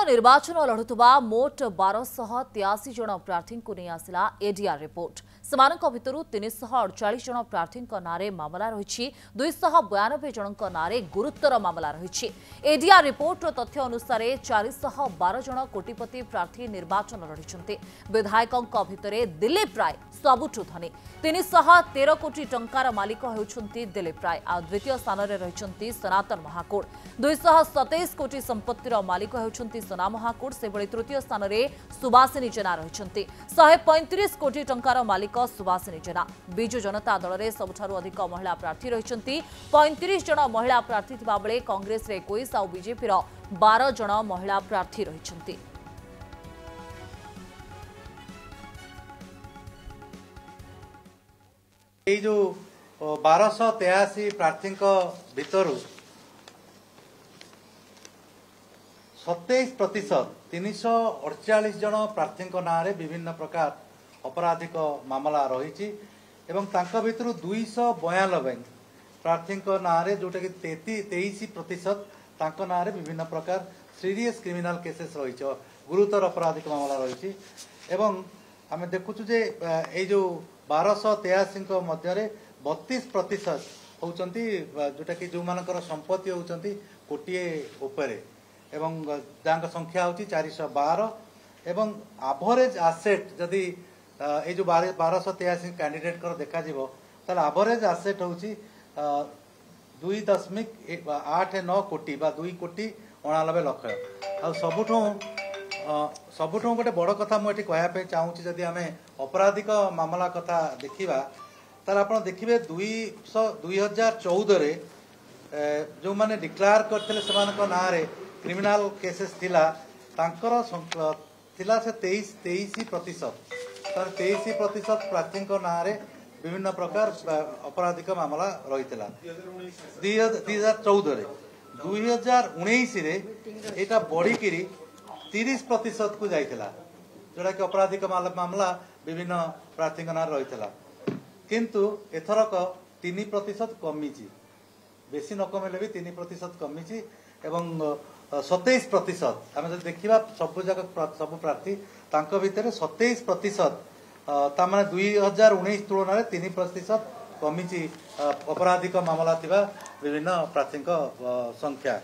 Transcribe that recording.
निर्वाचन लड़ुवा मोट 1283 जन प्रार्थी को नहीं आसला एडीआर रिपोर्ट। सेमानक भितरु 348 जन प्रार्थी नारे मामला रही 292 जन नारे गुरुतर मामला रही। एडीआर रिपोर्ट तथ्य अनुसार 412 जन कोटिपति प्रार्थी निर्वाचन लड़ी। विधायकों भितर दिलीप राय सबुठ धनी 313 कोटी टंकार मालिक होउछंती दिलीप राय। आ द्वितीय स्थान में रही सनातन महाकूड़ 227 कोटी संपत्तिर मालिक होउछंती सोना महाकूड़। से तृतीय स्थान में सुभाषिनी जेना रही 135 कोटी टंकार मालिक सुभाषिनी जेना। बिजु जनता दल में सबुठारु अधिक महिला प्रार्थी रही 35 जन महिला प्रार्थी थिबा बेले कांग्रेस 21 और बीजेपी 12 जन महिला प्रार्थी रही। ये जो 1283 प्रार्थी भितर 27% 348 जन प्रार्थी ना विभिन्न प्रकार अपराधिक मामला रही भितर 292 प्रार्थी ना जोटा कि 23% ना विभिन्न प्रकार सीरियस क्रिमिनल केसेस रही गुरुतर अपराधिक मामला रही। आम देखु ये जो 1283 मध्य 32% होती जोटा कि जो मानकर संपत्ति होती कोटिए उपरे एवं जहाँ संख्या होची 412 एवं एवरेज आसेट जदि ये जो 1283 कैंडिडेट कर देखा जीवो ताले एवरेज आसेट होची 2.89 कोटी बा 2 कोटी 89 लाख। आ सबुठू गोटे बड़ कथा मुझे कहवाई चाहूँगी जदि आम अपराधिक मामला कथा देखा तार आप देखिए 2014 जो मैंने डिक्लेयर करते ना क्रिमिनाल केसेस थिला तांकर थिला से 23% प्रार्थी ना विभिन्न प्रकार अपराधिक मामला रही 2014 2019 यहाँ बढ़ी 30% को जाइथिला जोटा कि अपराधिक मामला विभिन्न प्रार्थी ना रही किंतु एथरक 3% कमी बेसी न कमेले भी 3% कमी एवं 27% आम जो देखा सब प्रार्थी भितर 27% तामाने 2019 तुलन में 3% कमी अपराधिक मामला विभिन्न प्रार्थी संख्या।